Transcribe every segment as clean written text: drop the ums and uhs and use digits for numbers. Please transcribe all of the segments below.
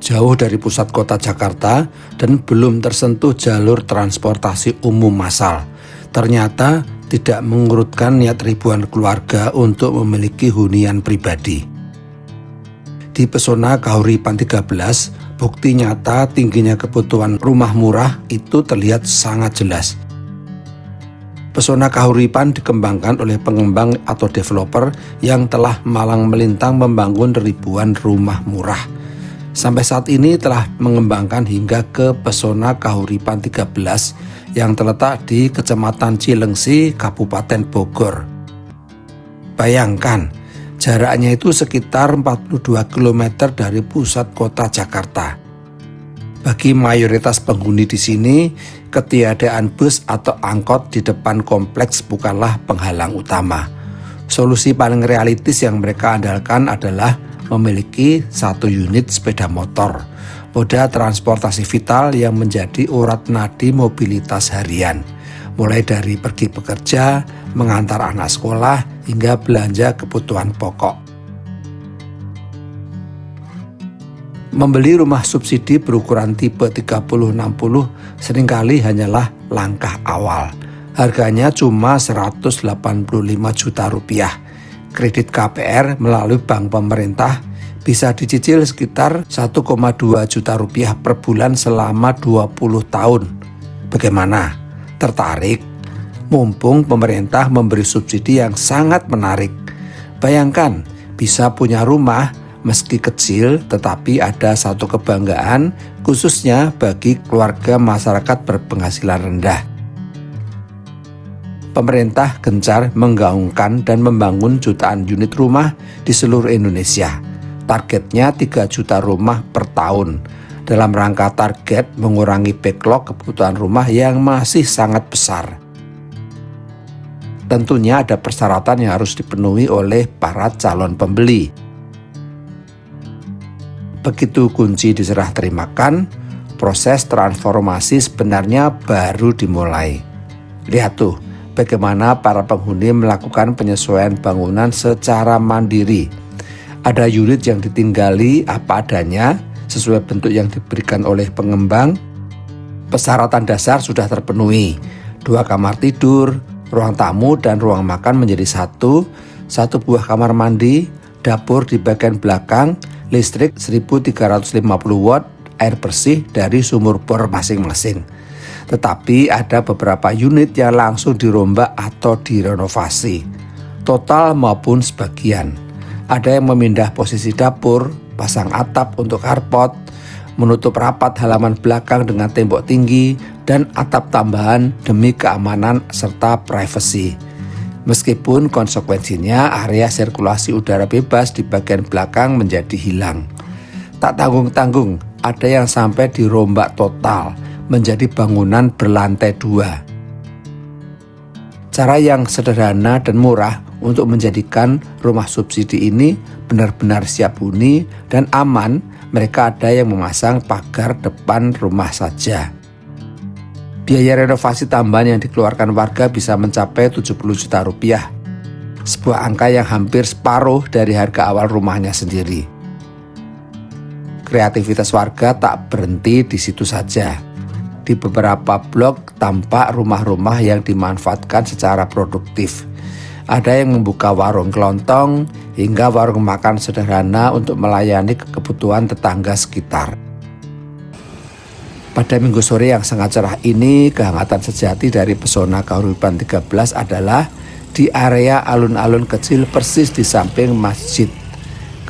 jauh dari pusat kota Jakarta dan belum tersentuh jalur transportasi umum massal. Ternyata tidak mengurutkan niat ribuan keluarga untuk memiliki hunian pribadi. Di Pesona Kahuripan 13, bukti nyata tingginya kebutuhan rumah murah itu terlihat sangat jelas. Pesona Kahuripan dikembangkan oleh pengembang atau developer yang telah malang melintang membangun ribuan rumah murah. Sampai saat ini telah mengembangkan hingga ke Pesona Kahuripan 13 yang terletak di Kecamatan Cilengsi, Kabupaten Bogor. Bayangkan, jaraknya itu sekitar 42 km dari pusat kota Jakarta. Bagi mayoritas penghuni di sini, ketiadaan bus atau angkot di depan kompleks bukanlah penghalang utama. Solusi paling realistis yang mereka andalkan adalah memiliki satu unit sepeda motor, moda transportasi vital yang menjadi urat nadi mobilitas harian, mulai dari pergi bekerja, mengantar anak sekolah, hingga belanja kebutuhan pokok. Membeli rumah subsidi berukuran tipe 30-60 seringkali hanyalah langkah awal. Harganya cuma 185 juta rupiah. Kredit KPR melalui bank pemerintah bisa dicicil sekitar 1,2 juta rupiah per bulan selama 20 tahun. Bagaimana? Tertarik? Mumpung pemerintah memberi subsidi yang sangat menarik. Bayangkan, bisa punya rumah meski kecil, tetapi ada satu kebanggaan khususnya bagi keluarga masyarakat berpenghasilan rendah. Pemerintah gencar menggaungkan dan membangun jutaan unit rumah di seluruh Indonesia. Targetnya 3 juta rumah per tahun. Dalam rangka target mengurangi backlog kebutuhan rumah yang masih sangat besar. Tentunya ada persyaratan yang harus dipenuhi oleh para calon pembeli. Begitu kunci diserah terimakan, proses transformasi sebenarnya baru dimulai. Lihat tuh, bagaimana para penghuni melakukan penyesuaian bangunan secara mandiri. Ada unit yang ditinggali apa adanya, sesuai bentuk yang diberikan oleh pengembang. Persyaratan dasar sudah terpenuhi, 2 kamar tidur, ruang tamu dan ruang makan menjadi satu buah kamar mandi, dapur di bagian belakang, listrik 1350 watt, air bersih dari sumur bor masing-masing. Tetapi ada beberapa unit yang langsung dirombak atau direnovasi, total maupun sebagian. Ada yang memindah posisi dapur, pasang atap untuk carport, menutup rapat halaman belakang dengan tembok tinggi, dan atap tambahan demi keamanan serta privasi. Meskipun konsekuensinya area sirkulasi udara bebas di bagian belakang menjadi hilang. Tak tanggung-tanggung, ada yang sampai dirombak total menjadi bangunan berlantai 2. Cara yang sederhana dan murah untuk menjadikan rumah subsidi ini benar-benar siap huni dan aman, mereka ada yang memasang pagar depan rumah saja. Biaya renovasi tambahan yang dikeluarkan warga bisa mencapai 70 juta rupiah. Sebuah angka yang hampir separuh dari harga awal rumahnya sendiri. Kreativitas warga tak berhenti di situ saja. Di beberapa blok tampak rumah-rumah yang dimanfaatkan secara produktif. Ada yang membuka warung kelontong hingga warung makan sederhana untuk melayani kebutuhan tetangga sekitar. Pada minggu sore yang sangat cerah ini, kehangatan sejati dari Pesona Kahuripan 13 adalah di area alun-alun kecil persis di samping masjid.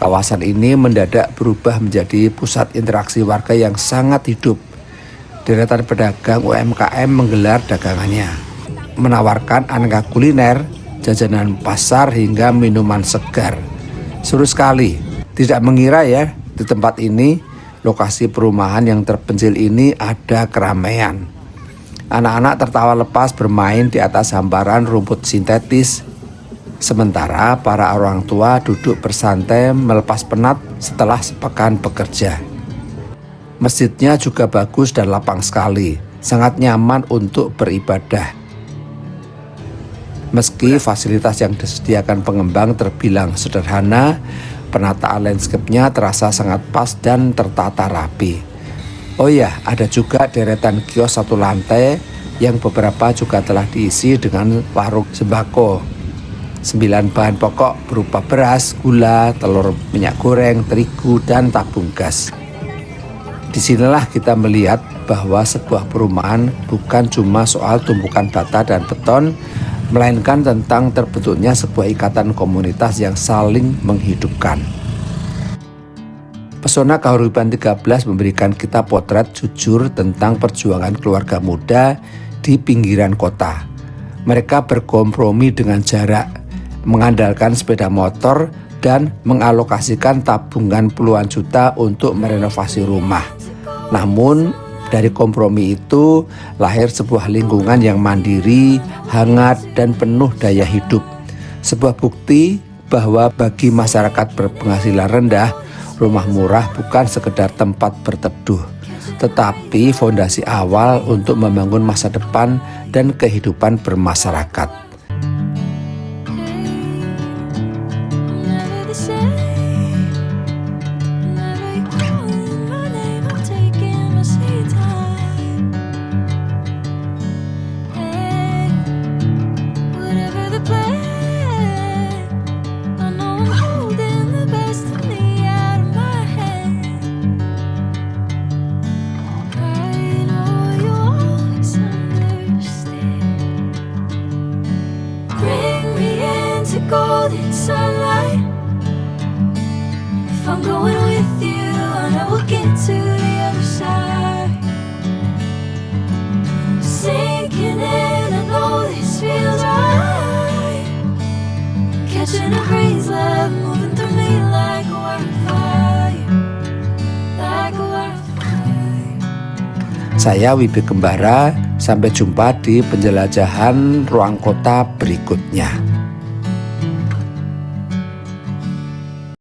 Kawasan ini mendadak berubah menjadi pusat interaksi warga yang sangat hidup. Deretan pedagang UMKM menggelar dagangannya, menawarkan aneka kuliner, jajanan pasar hingga minuman segar. Seru sekali, tidak mengira ya di tempat ini, lokasi perumahan yang terpencil ini ada keramaian. Anak-anak tertawa lepas bermain di atas hamparan rumput sintetis. Sementara para orang tua duduk bersantai melepas penat setelah sepekan bekerja. Masjidnya juga bagus dan lapang sekali, sangat nyaman untuk beribadah. Meski fasilitas yang disediakan pengembang terbilang sederhana, Penataan landscape-nya terasa sangat pas dan tertata rapi. Oh ya, ada juga deretan kios satu lantai yang beberapa juga telah diisi dengan warung sembako. 9 bahan pokok berupa beras, gula, telur, minyak goreng, terigu, dan tabung gas. Disinilah kita melihat bahwa sebuah perumahan bukan cuma soal tumpukan bata dan beton, melainkan tentang terbentuknya sebuah ikatan komunitas yang saling menghidupkan. Pesona Kahuripan 13 memberikan kita potret jujur tentang perjuangan keluarga muda di pinggiran kota. Mereka berkompromi dengan jarak, mengandalkan sepeda motor, dan mengalokasikan tabungan puluhan juta untuk merenovasi rumah. Namun, dari kompromi itu lahir sebuah lingkungan yang mandiri, hangat, dan penuh daya hidup. Sebuah bukti bahwa bagi masyarakat berpenghasilan rendah, rumah murah bukan sekedar tempat berteduh, tetapi fondasi awal untuk membangun masa depan dan kehidupan bermasyarakat. Golden sunlight. If I'm going with you, I know we'll get to the other side. Sinking in, I know this feels right. Catching a breeze, love moving through me like a wildfire, like a wildfire. Saya Wibi Kembara, sampai jumpa di penjelajahan ruang kota berikutnya.